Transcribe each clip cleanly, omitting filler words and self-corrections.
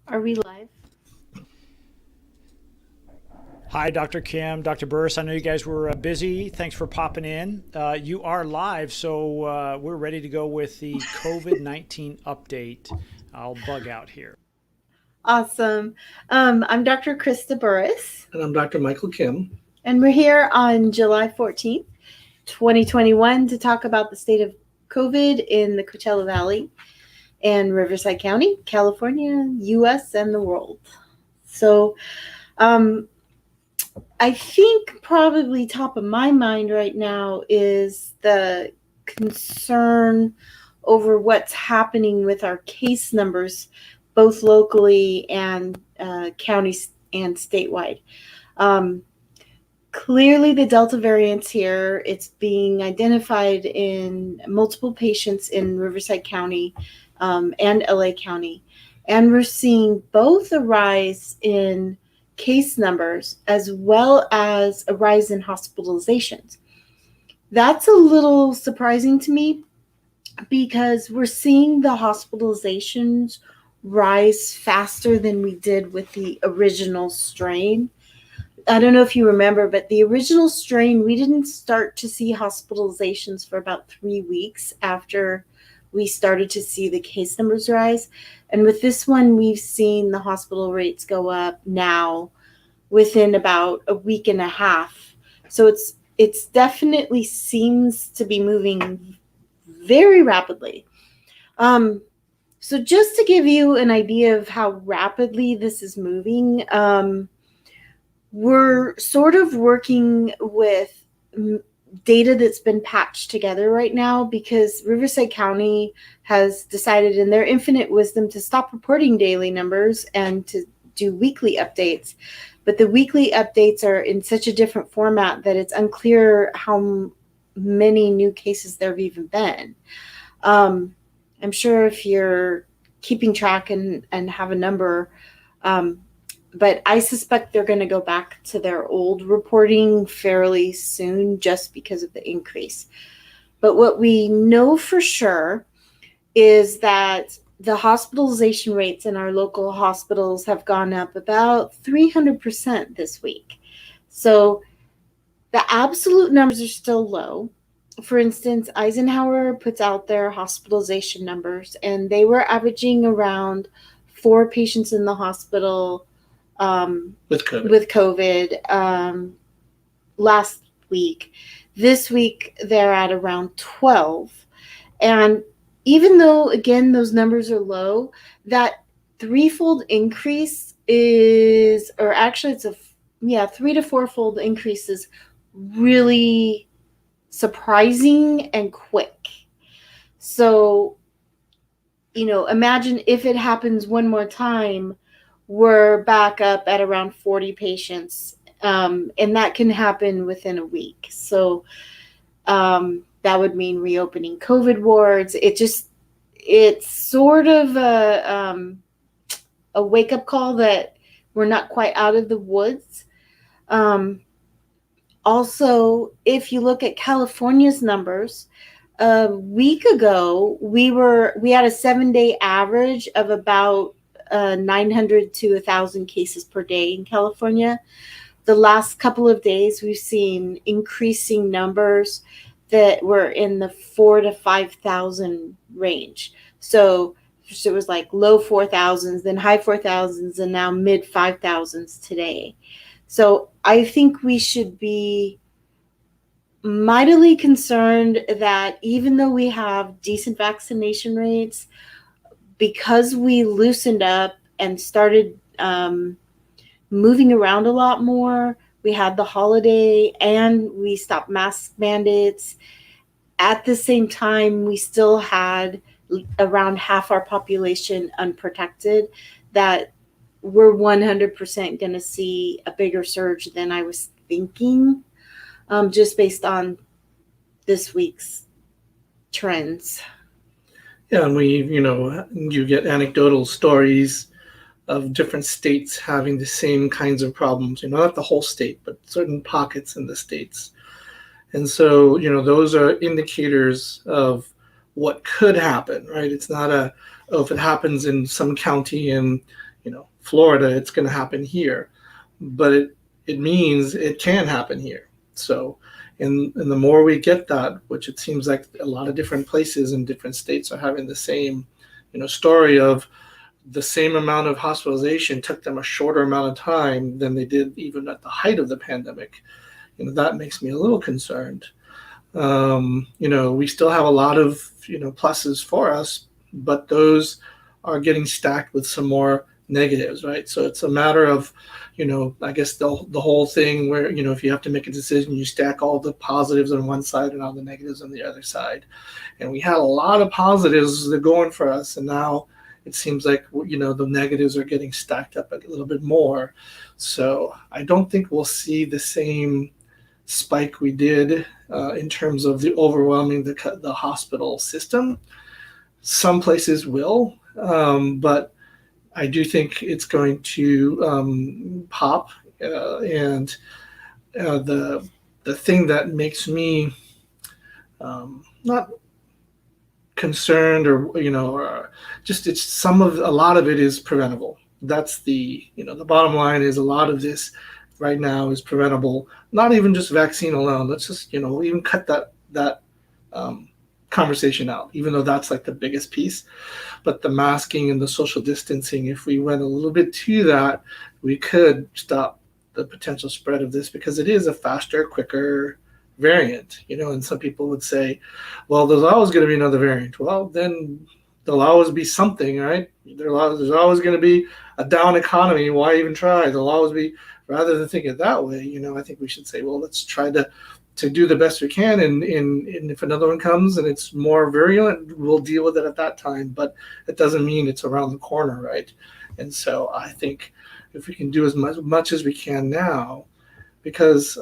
Are we live? Hi, Dr. Kim, Dr. Burris. I know you guys were busy. Thanks for popping in. You are live, so we're ready to go with the COVID-19 update. I'll bug out here. Awesome. I'm Dr. Krista Burris, And I'm Dr. Michael Kim. and we're here on July 14th, 2021, to talk about the state of COVID in the Coachella Valley and Riverside County, California, US, and the world. So, I think probably top of my mind right now is the concern over what's happening with our case numbers, both locally and counties and statewide. Clearly, the Delta variant's here. It's being identified in multiple patients in Riverside County and LA County. And we're seeing both a rise in case numbers as well as a rise in hospitalizations. That's a little surprising to me because we're seeing the hospitalizations rise faster than we did with the original strain. I don't know if you remember, but the original strain, we didn't start to see hospitalizations for about 3 weeks after we started to see the case numbers rise. And with this one, we've seen the hospital rates go up now within about a week and a half. So it's definitely seems to be moving very rapidly. So just to give you an idea of how rapidly this is moving, we're sort of working with data that's been patched together right now because Riverside County has decided in their infinite wisdom to stop reporting daily numbers and to do weekly updates. But the weekly updates are in such a different format that it's unclear how many new cases there have even been. I'm sure if you're keeping track and have a number, but I suspect they're going to go back to their old reporting fairly soon just because of the increase. But what we know for sure is that the hospitalization rates in our local hospitals have gone up about 300% this week. So the absolute numbers are still low. For instance, Eisenhower puts out their hospitalization numbers, and they were averaging around 4 patients in the hospital with COVID last week. This week, they're at around 12. And even though, again, those numbers are low, that threefold increase is, or actually it's 3 to 4-fold increase is really surprising and quick. So, imagine if it happens one more time, we're back up at around 40 patients, and that can happen within a week. So that would mean reopening COVID wards. It's sort of a wake-up call that we're not quite out of the woods. Also, if you look at California's numbers, a week ago, we had a 7-day average of about 900 to 1,000 cases per day in California. The last couple of days, we've seen increasing numbers that were in the 4,000 to 5,000 range. So it was like low 4,000s, then high 4,000s, and now mid 5,000s today. So I think we should be mightily concerned that even though we have decent vaccination rates, because we loosened up and started moving around a lot more, we had the holiday and we stopped mask mandates. At the same time, we still had around half our population unprotected, that we're 100% going to see a bigger surge than I was thinking, just based on this week's trends. Yeah, and you get anecdotal stories of different states having the same kinds of problems, not the whole state, but certain pockets in the states. And so, those are indicators of what could happen, right? It's not if it happens in some county in, Florida, it's going to happen here. But it means it can happen here. So, and the more we get that, which it seems like a lot of different places in different states are having the same, story of the same amount of hospitalization took them a shorter amount of time than they did even at the height of the pandemic. That makes me a little concerned. We still have a lot of, pluses for us, but those are getting stacked with some more negatives, right? So it's a matter of, I guess the whole thing where, if you have to make a decision, you stack all the positives on one side and all the negatives on the other side. And we had a lot of positives that are going for us. And now it seems like, the negatives are getting stacked up a little bit more. So I don't think we'll see the same spike we did in terms of the overwhelming the hospital system. Some places will, but I do think it's going to pop. And the thing that makes me not concerned or just a lot of it is preventable. That's the bottom line is a lot of this right now is preventable, not even just vaccine alone. Let's just, even cut that conversation out, even though that's like the biggest piece. But the masking and the social distancing, if we went a little bit to that, we could stop the potential spread of this because it is a faster, quicker variant, and some people would say, well, there's always going to be another variant. Well, then there'll always be something, right? There's always going to be a down economy. Why even try? There'll always be, rather than think it that way, I think we should say, well, let's try to do the best we can. And if another one comes and it's more virulent, we'll deal with it at that time. But it doesn't mean it's around the corner, right? And so I think if we can do as much as we can now, because,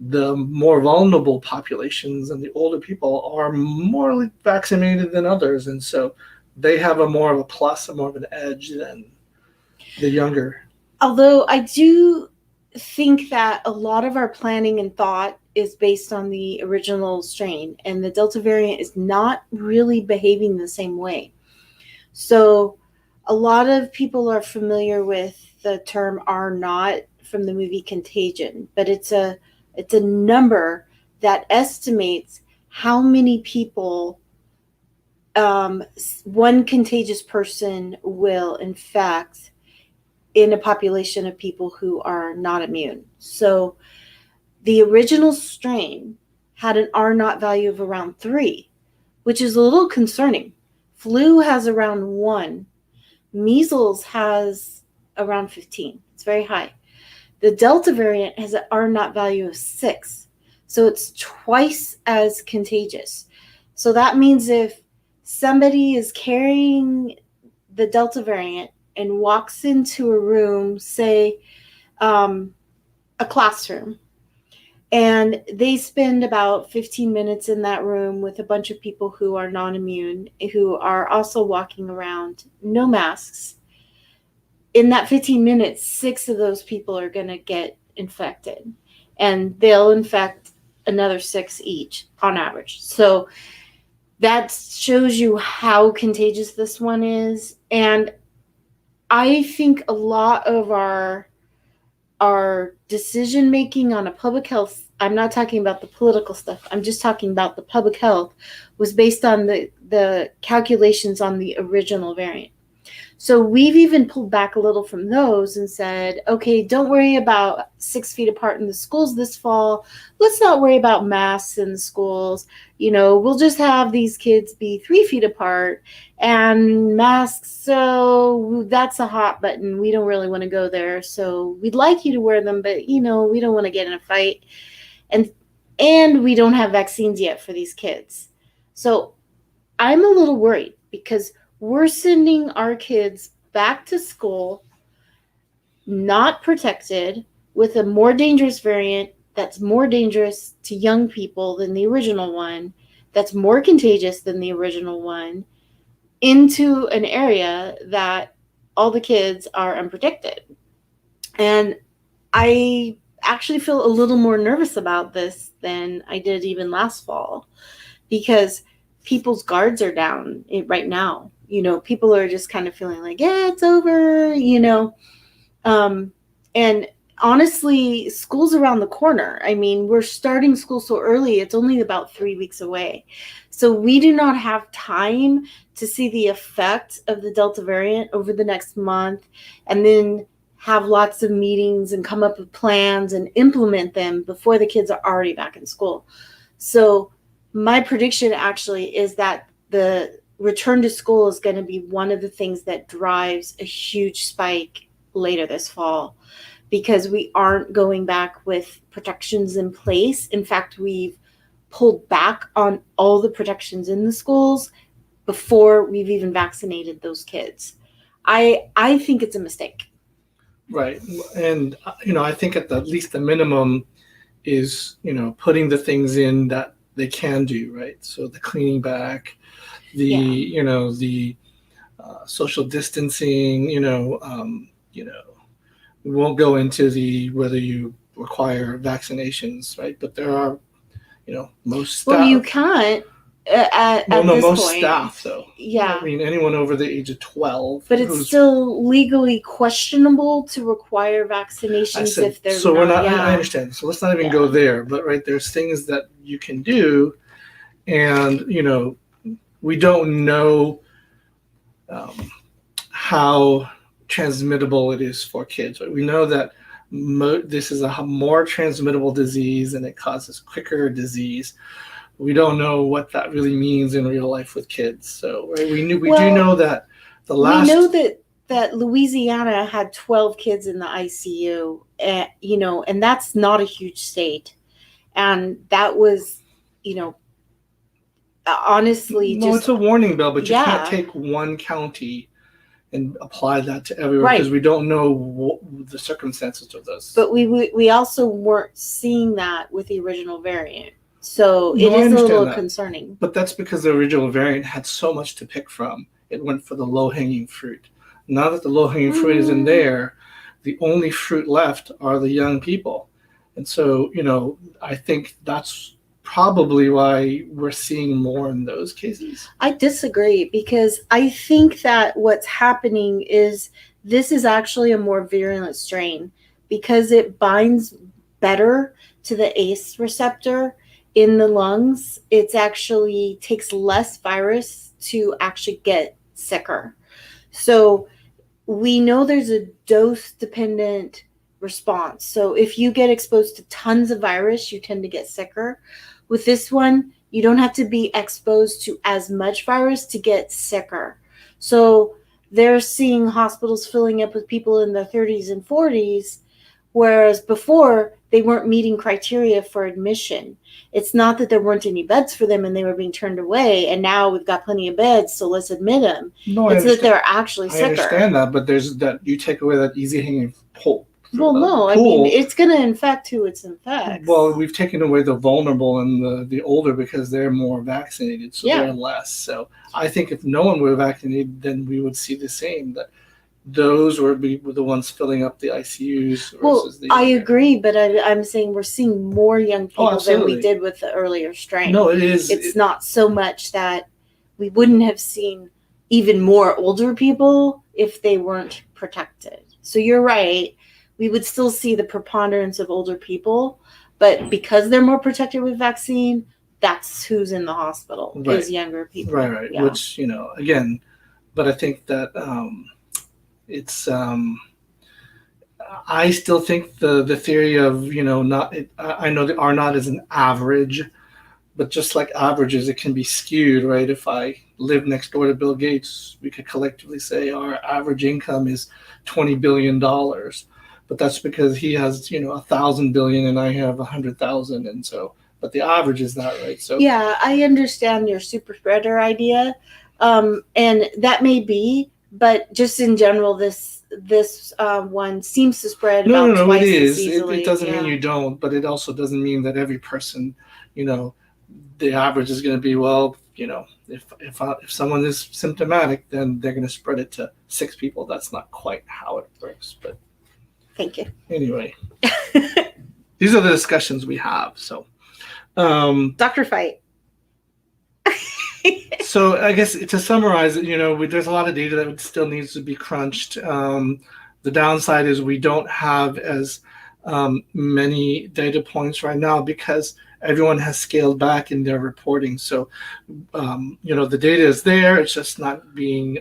the more vulnerable populations and the older people are more vaccinated than others. And so they have more of a plus, more of an edge than the younger. Although I do think that a lot of our planning and thought is based on the original strain, and the Delta variant is not really behaving the same way. So a lot of people are familiar with the term R naught from the movie Contagion, but it's a number that estimates how many people one contagious person will infect in a population of people who are not immune. So the original strain had an R naught value of around 3, which is a little concerning. Flu has around 1. Measles has around 15. It's very high. The Delta variant has an R naught value of 6. So it's twice as contagious. So that means if somebody is carrying the Delta variant and walks into a room, say a classroom, and they spend about 15 minutes in that room with a bunch of people who are non-immune, who are also walking around, no masks. In that 15 minutes, 6 of those people are going to get infected, and they'll infect another 6 each on average. So that shows you how contagious this one is. And I think a lot of our decision making on a public health, I'm not talking about the political stuff, I'm just talking about the public health, was based on the calculations on the original variant. So we've even pulled back a little from those and said, okay, don't worry about 6 feet apart in the schools this fall. Let's not worry about masks in the schools. We'll just have these kids be 3 feet apart and masks. So that's a hot button. We don't really want to go there. So we'd like you to wear them, but we don't want to get in a fight. And we don't have vaccines yet for these kids. So I'm a little worried because we're sending our kids back to school not protected with a more dangerous variant that's more dangerous to young people than the original one, that's more contagious than the original one, into an area that all the kids are unprotected. And I actually feel a little more nervous about this than I did even last fall, because people's guards are down right now. people are just kind of feeling like, yeah, it's over, and honestly, school's around the corner. I mean, we're starting school so early, it's only about 3 weeks away. So we do not have time to see the effect of the Delta variant over the next month and then have lots of meetings and come up with plans and implement them before the kids are already back in school. So my prediction actually is that the return to school is going to be one of the things that drives a huge spike later this fall, because we aren't going back with protections in place. In fact, we've pulled back on all the protections in the schools before we've even vaccinated those kids. I think it's a mistake. Right. And, I think at least the minimum is, putting the things in that they can do, right? So the cleaning back, the social distancing, we won't go into whether you require vaccinations, right? But there are, most staff. Well, you can't at this most point. Staff, though. Yeah. I mean, anyone over the age of 12. But it's still legally questionable to require vaccinations if they're so not. We're not. Yeah. I understand. So let's not even go there. But right, there's things that you can do, and we don't know how transmittable it is for kids. Right? We know that this is a more transmittable disease and it causes quicker disease. We don't know what that really means in real life with kids. So right, we do know that the last. We know that Louisiana had 12 kids in the ICU, and that's not a huge state, and that was, honestly, no, it's a warning bell, but you Yeah. can't take one county and apply that to everyone because we don't know the circumstances of this. But we also weren't seeing that with the original variant. So No, it I is a understand little that. concerning. But that's because the original variant had so much to pick from. It went for the low-hanging fruit. Now that the low-hanging fruit isn't there, the only fruit left are the young people. And so, I think that's probably why we're seeing more in those cases. I disagree, because I think that what's happening is this is actually a more virulent strain because it binds better to the ACE receptor in the lungs. It's actually takes less virus to actually get sicker. So we know there's a dose dependent response. So if you get exposed to tons of virus, you tend to get sicker. With this one, you don't have to be exposed to as much virus to get sicker. So they're seeing hospitals filling up with people in their 30s and 40s, whereas before they weren't meeting criteria for admission. It's not that there weren't any beds for them and they were being turned away, and now we've got plenty of beds, so let's admit them. No, it's that they're actually sicker. I understand that, but there's that you take away that easy hanging pole. Well, no, I mean, it's going to infect who it infects. Well, we've taken away the vulnerable and the older because they're more vaccinated, so they're less. So I think if no one were vaccinated, then we would see the same, that those were the ones filling up the ICUs. Well, I agree, but I'm saying we're seeing more young people than we did with the earlier strain. No, it is. It's not so much that we wouldn't have seen even more older people if they weren't protected. So you're right. We would still see the preponderance of older people, but because they're more protected with vaccine, that's who's in the hospital, is younger people. Right. Yeah. Which, again, but I think that it's, I still think the theory of, I know the R0 is an average, but just like averages, it can be skewed, right? If I live next door to Bill Gates, we could collectively say our average income is $20 billion. But that's because he has, 1,000 billion and I have 100,000. And so, but the average is that, right? So yeah, I understand your super spreader idea. And that may be, but just in general, this one seems to spread about twice as easily. It doesn't mean you don't, but it also doesn't mean that every person, the average is going to be, well, if someone is symptomatic, then they're going to spread it to 6 people. That's not quite how it works, but. Thank you. Anyway, these are the discussions we have. So, Dr. Fight. So I guess to summarize, there's a lot of data that still needs to be crunched. The downside is we don't have as many data points right now because everyone has scaled back in their reporting. So, the data is there. It's just not being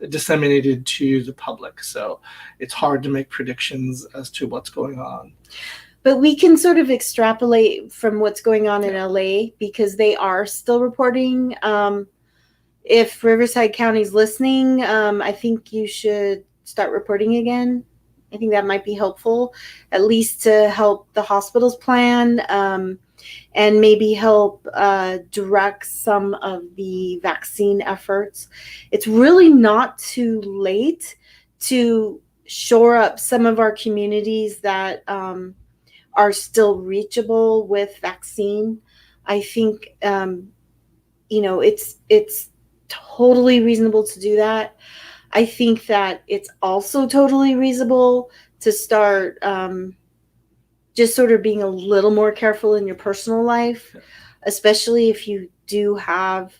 disseminated to the public. So it's hard to make predictions as to what's going on. But we can sort of extrapolate from what's going on in LA because they are still reporting. If Riverside County's listening, I think you should start reporting again. I think that might be helpful, at least to help the hospitals plan and maybe help direct some of the vaccine efforts. It's really not too late to shore up some of our communities that are still reachable with vaccine. I think, it's totally reasonable to do that. I think that it's also totally reasonable to start just sort of being a little more careful in your personal life, especially if you do have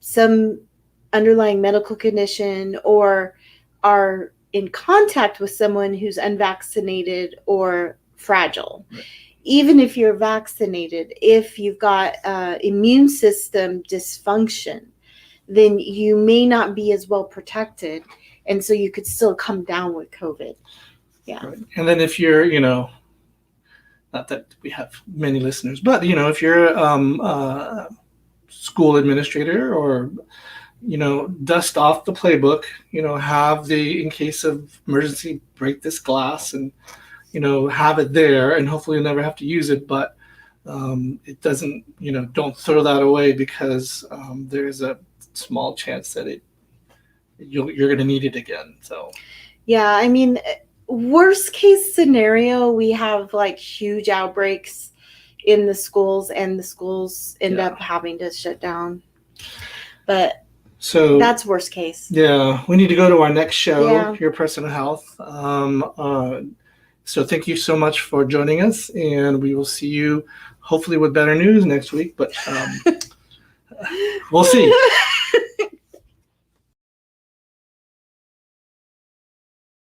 some underlying medical condition or are in contact with someone who's unvaccinated or fragile. Right. Even if you're vaccinated, if you've got immune system dysfunction, then you may not be as well protected. And so you could still come down with COVID. Yeah. Right. And then if you're, not that we have many listeners, but, if you're a school administrator or, dust off the playbook, have in case of emergency, break this glass and, have it there, and hopefully you'll never have to use it. But it doesn't, don't throw that away because there's a small chance that you're going to need it again. So, yeah, I mean, worst case scenario, we have like huge outbreaks in the schools and the schools end up having to shut down. But so that's worst case. Yeah, we need to go to our next show, Your Personal Health. So thank you so much for joining us, and we will see you hopefully with better news next week, but we'll see.